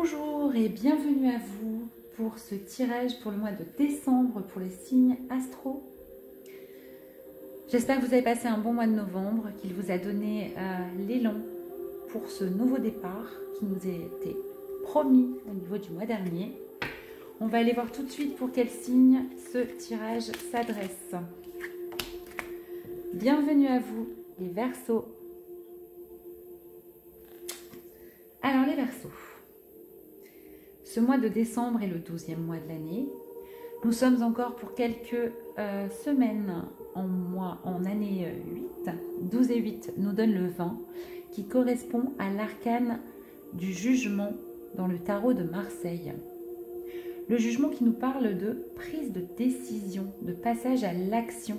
Bonjour et bienvenue à vous pour ce tirage pour le mois de décembre pour les signes astro. J'espère que vous avez passé un bon mois de novembre, qu'il vous a donné l'élan pour ce nouveau départ qui nous a été promis au niveau du mois dernier. On va aller voir tout de suite pour quel signe ce tirage s'adresse. Bienvenue à vous les Verseaux. Alors les Verseaux. Ce mois de décembre est le 12e mois de l'année. Nous sommes encore pour quelques semaines en année 8. 12 et 8 nous donnent le 20 qui correspond à l'arcane du jugement dans le tarot de Marseille. Le jugement qui nous parle de prise de décision, de passage à l'action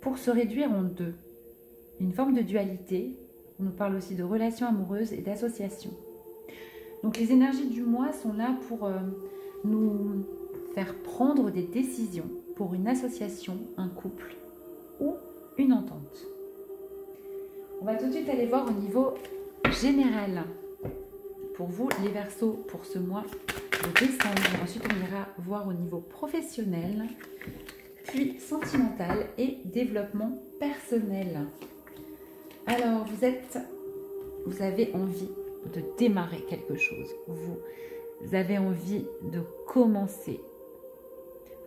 pour se réduire en deux. Une forme de dualité. On nous parle aussi de relations amoureuses et d'associations. Donc les énergies du mois sont là pour nous faire prendre des décisions pour une association, un couple ou une entente. On va tout de suite aller voir au niveau général pour vous les Verseaux pour ce mois de décembre. Ensuite on ira voir au niveau professionnel, puis sentimental et développement personnel. Alors vous avez envie de démarrer quelque chose, vous avez envie de commencer,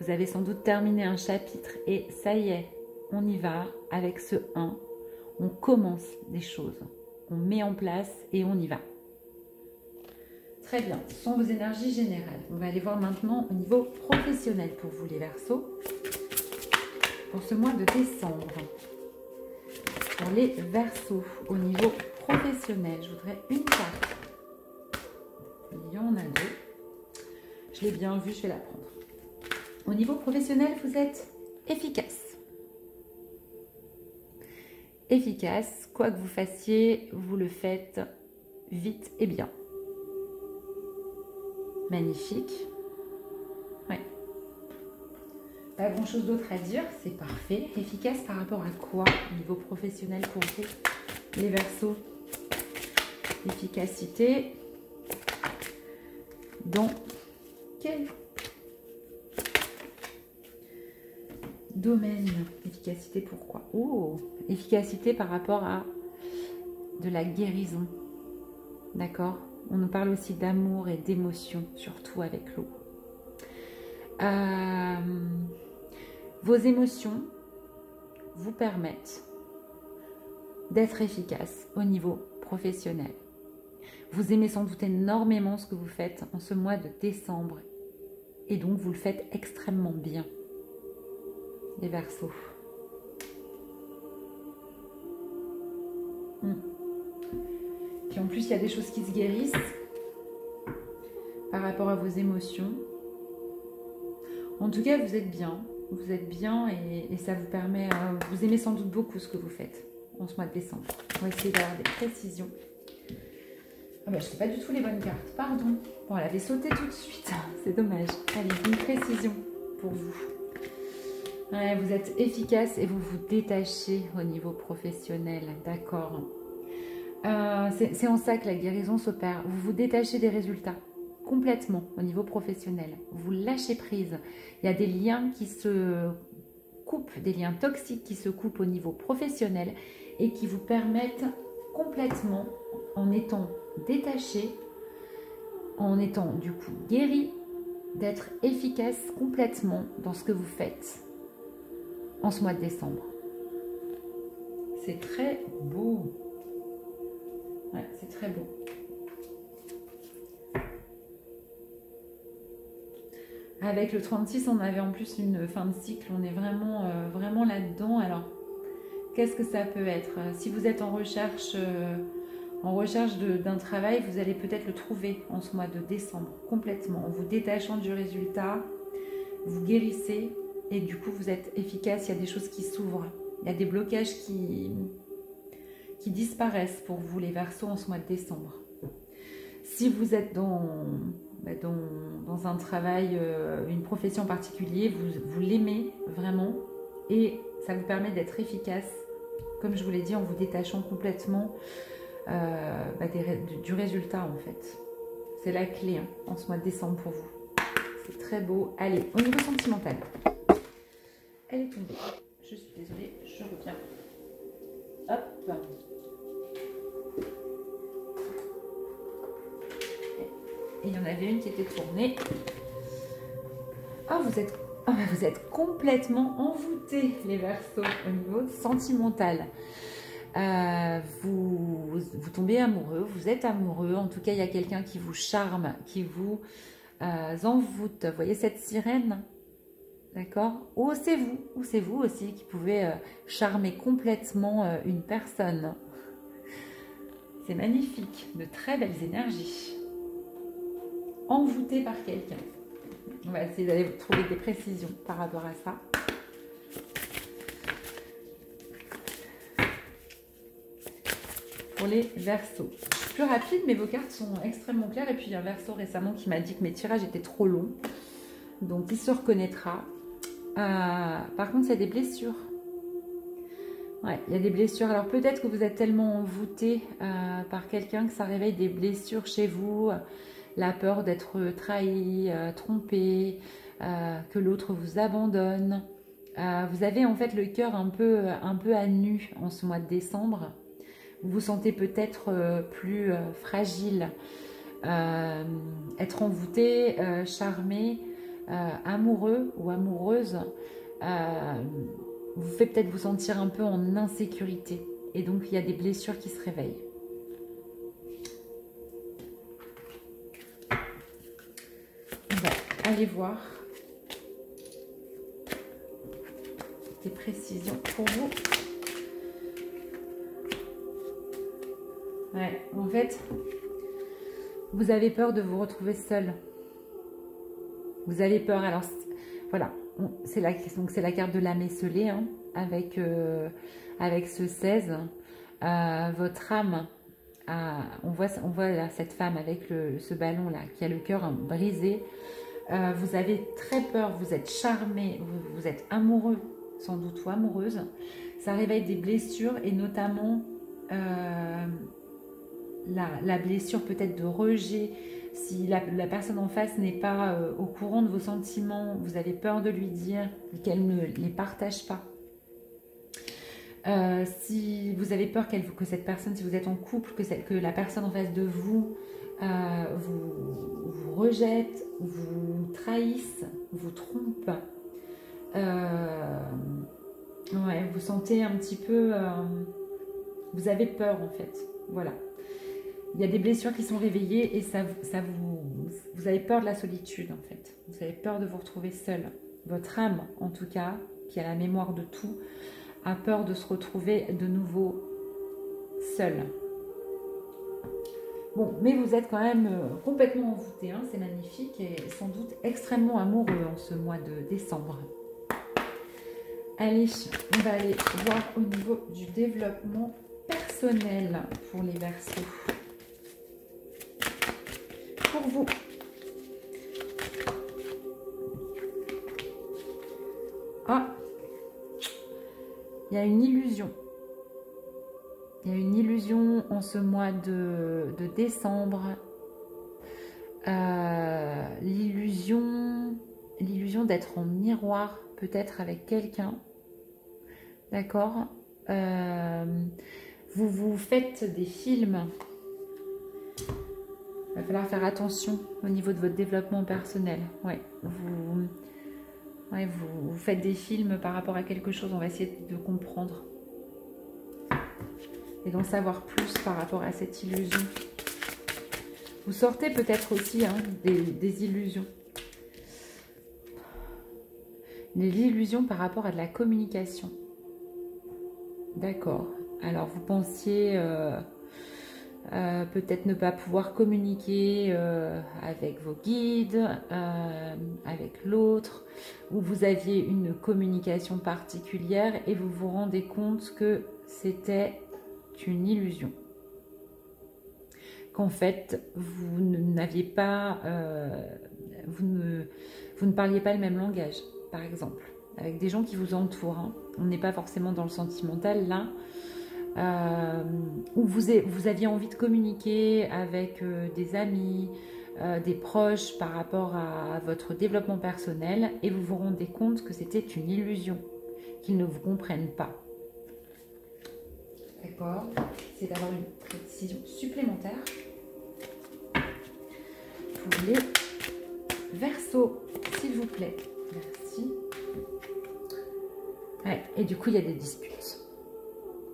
vous avez sans doute terminé un chapitre et ça y est, on y va avec ce 1, on commence des choses, on met en place et on y va. Très bien, ce sont vos énergies générales. On va aller voir maintenant au niveau professionnel pour vous les Verseaux, pour ce mois de décembre. Pour les Verseaux, au niveau professionnel, je voudrais une carte. Il y en a deux. Je l'ai bien vue, je vais la prendre. Au niveau professionnel, vous êtes efficace. Efficace, quoi que vous fassiez, vous le faites vite et bien. Magnifique. Ouais. Pas grand chose d'autre à dire, c'est parfait. Efficace par rapport à quoi au niveau professionnel pour vous, les Verseaux? Efficacité dans quel domaine? Efficacité pourquoi? Oh, efficacité par rapport à de la guérison. D'accord? On nous parle aussi d'amour et d'émotion, surtout avec l'eau. Vos émotions vous permettent d'être efficace au niveau professionnel. Vous aimez sans doute énormément ce que vous faites en ce mois de décembre et donc vous le faites extrêmement bien, les Verseaux. Puis en plus, il y a des choses qui se guérissent par rapport à vos émotions. En tout cas, vous êtes bien et ça vous permet, vous aimez sans doute beaucoup ce que vous faites en ce mois de décembre. On va essayer d'avoir des précisions. Ah bah, je ne sais pas du tout les bonnes cartes, pardon. Bon, elle avait sauté tout de suite, c'est dommage. Allez, une précision pour vous. Ouais, vous êtes efficace et vous vous détachez au niveau professionnel, d'accord. C'est en ça que la guérison s'opère. Vous vous détachez des résultats complètement au niveau professionnel. Vous lâchez prise. Il y a des liens qui se coupent, des liens toxiques qui se coupent au niveau professionnel et qui vous permettent complètement, en étant détaché, en étant du coup guéri, d'être efficace complètement dans ce que vous faites en ce mois de décembre. C'est très beau. Ouais, c'est très beau. Avec le 36, on avait en plus une fin de cycle. On est vraiment là-dedans. Alors, qu'est-ce que ça peut être? Si vous êtes en recherche d'un travail, vous allez peut-être le trouver en ce mois de décembre, complètement. En vous détachant du résultat, vous guérissez et du coup, vous êtes efficace. Il y a des choses qui s'ouvrent. Il y a des blocages qui disparaissent pour vous, les Verseaux, en ce mois de décembre. Si vous êtes dans un travail, une profession en particulier, vous l'aimez vraiment et ça vous permet d'être efficace, comme je vous l'ai dit, en vous détachant complètement du résultat en fait. C'est la clé hein, en ce mois de décembre pour vous. C'est très beau. Allez, au niveau sentimental. Elle est tombée. Je suis désolée, je reviens. Hop. Et il y en avait une qui était tournée. Oh, vous êtes complètement envoûtés, les Verseaux, au niveau sentimental. Vous tombez amoureux, vous êtes amoureux. En tout cas, il y a quelqu'un qui vous charme, qui vous envoûte. Vous voyez cette sirène? D'accord? Ou c'est vous aussi qui pouvez charmer complètement une personne. C'est magnifique, de très belles énergies. Envoûté par quelqu'un. On va essayer d'aller trouver des précisions par rapport à ça. Pour les Verseaux. Je suis plus rapide, mais vos cartes sont extrêmement claires. Et puis, il y a un Verseau récemment qui m'a dit que mes tirages étaient trop longs. Donc, il se reconnaîtra. Par contre, il y a des blessures. Ouais, il y a des blessures. Alors, peut-être que vous êtes tellement envoûté par quelqu'un que ça réveille des blessures chez vous. La peur d'être trahi, trompé, que l'autre vous abandonne. Vous avez en fait le cœur un peu à nu en ce mois de décembre. Vous vous sentez peut-être plus fragile. Être envoûté, charmé, amoureux ou amoureuse, vous fait peut-être vous sentir un peu en insécurité. Et donc, il y a des blessures qui se réveillent. Allez voir des précisions pour vous. Ouais, en fait, vous avez peur de vous retrouver seul. Vous avez peur. Alors, voilà, c'est la carte de l'âme esselée hein, avec ce 16. Votre âme, on voit là, cette femme avec ce ballon là qui a le cœur brisé. Vous avez très peur, vous êtes charmé, vous êtes amoureux, sans doute, ou amoureuse. Ça réveille des blessures et notamment la blessure peut-être de rejet. Si la personne en face n'est pas au courant de vos sentiments, vous avez peur de lui dire qu'elle ne les partage pas. Si vous avez peur que cette personne, si vous êtes en couple, que la personne en face de vous vous rejette, vous trahisse, vous trompe. Ouais, vous sentez un petit peu... vous avez peur en fait. Voilà. Il y a des blessures qui sont réveillées et vous avez peur de la solitude en fait. Vous avez peur de vous retrouver seul. Votre âme, en tout cas, qui a la mémoire de tout, a peur de se retrouver de nouveau seul. Bon, mais vous êtes quand même complètement envoûté, hein, c'est magnifique et sans doute extrêmement amoureux en ce mois de décembre. Allez, on va aller voir au niveau du développement personnel pour les Verseaux. Pour vous. Ah, il y a une illusion. Il y a une illusion en ce mois de décembre. L'illusion d'être en miroir, peut-être avec quelqu'un. D'accord? Vous faites des films. Il va falloir faire attention au niveau de votre développement personnel. Ouais, vous faites des films par rapport à quelque chose. On va essayer de comprendre. Et d'en savoir plus par rapport à cette illusion. Vous sortez peut-être aussi hein, des illusions. L'illusion par rapport à de la communication. D'accord. Alors, vous pensiez peut-être ne pas pouvoir communiquer avec vos guides, avec l'autre, ou vous aviez une communication particulière et vous vous rendez compte que c'était une illusion. Qu'en fait, vous n'aviez pas, vous ne parliez pas le même langage, par exemple, avec des gens qui vous entourent. Hein. On n'est pas forcément dans le sentimental là, où vous aviez envie de communiquer avec des amis, des proches par rapport à votre développement personnel et vous vous rendez compte que c'était une illusion, qu'ils ne vous comprennent pas. D'accord? C'est d'avoir une précision supplémentaire pour les Verseaux, s'il vous plaît. Merci. Ouais, et du coup, il y a des disputes.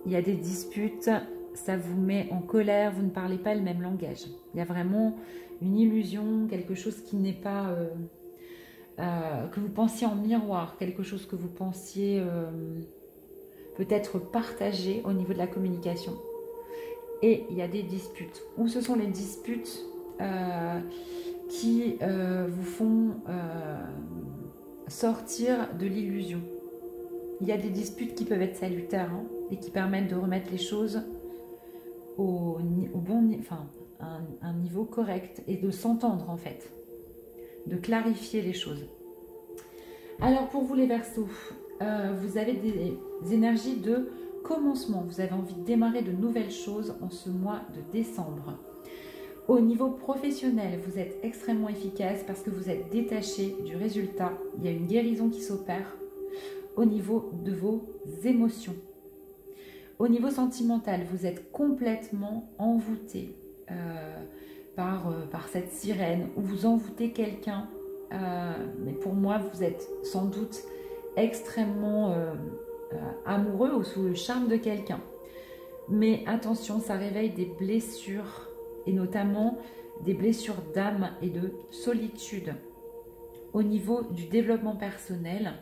Il y a des disputes, ça vous met en colère, vous ne parlez pas le même langage. Il y a vraiment une illusion, quelque chose qui n'est pas... que vous pensiez en miroir, quelque chose que vous pensiez peut-être partager au niveau de la communication. Et il y a des disputes. Où ce sont les disputes qui vous font sortir de l'illusion. Il y a des disputes qui peuvent être salutaires hein, et qui permettent de remettre les choses au bon niveau, enfin, un niveau correct et de s'entendre en fait, de clarifier les choses. Alors pour vous les Verseaux, vous avez des énergies de commencement, vous avez envie de démarrer de nouvelles choses en ce mois de décembre. Au niveau professionnel, vous êtes extrêmement efficace parce que vous êtes détaché du résultat. Il y a une guérison qui s'opère au niveau de vos émotions. Au niveau sentimental, vous êtes complètement envoûté par cette sirène ou vous envoûtez quelqu'un. Mais pour moi, vous êtes sans doute extrêmement amoureux ou sous le charme de quelqu'un. Mais attention, ça réveille des blessures et notamment des blessures d'âme et de solitude. Au niveau du développement personnel,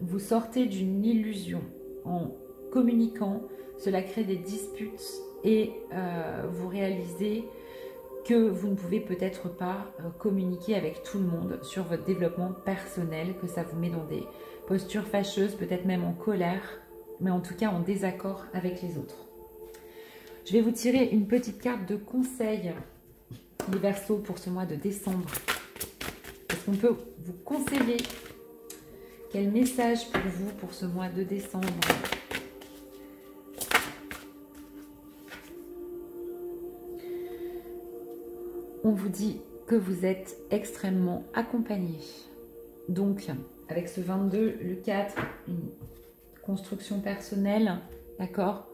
vous sortez d'une illusion en communiquant, cela crée des disputes et vous réalisez que vous ne pouvez peut-être pas communiquer avec tout le monde sur votre développement personnel, que ça vous met dans des postures fâcheuses, peut-être même en colère, mais en tout cas en désaccord avec les autres. Je vais vous tirer une petite carte de conseil, les Verseaux, pour ce mois de décembre. Est-ce qu'on peut vous conseiller? Quel message pour vous pour ce mois de décembre? On vous dit que vous êtes extrêmement accompagné. Donc, avec ce 22, le 4, une construction personnelle, d'accord?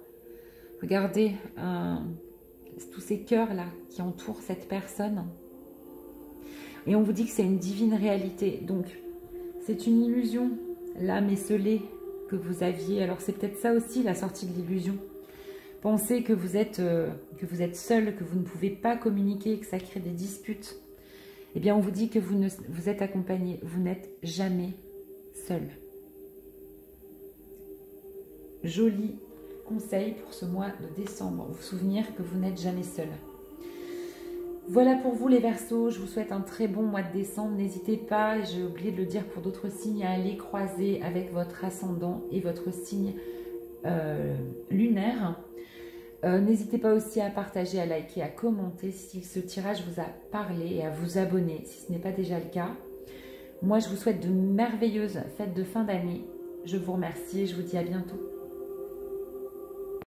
Regardez tous ces cœurs-là qui entourent cette personne. Et on vous dit que c'est une divine réalité. Donc, c'est une illusion, l'âme esselée que vous aviez. Alors, c'est peut-être ça aussi, la sortie de l'illusion. Pensez que vous êtes seul, que vous ne pouvez pas communiquer, que ça crée des disputes. Eh bien, on vous dit que vous êtes accompagné. Vous n'êtes jamais seul. Joli conseil pour ce mois de décembre. Vous souvenir que vous n'êtes jamais seul. Voilà pour vous les Verseaux. Je vous souhaite un très bon mois de décembre. N'hésitez pas, j'ai oublié de le dire pour d'autres signes, à aller croiser avec votre ascendant et votre signe lunaire. N'hésitez pas aussi à partager, à liker, à commenter si ce tirage vous a parlé et à vous abonner si ce n'est pas déjà le cas. Moi, je vous souhaite de merveilleuses fêtes de fin d'année. Je vous remercie et je vous dis à bientôt.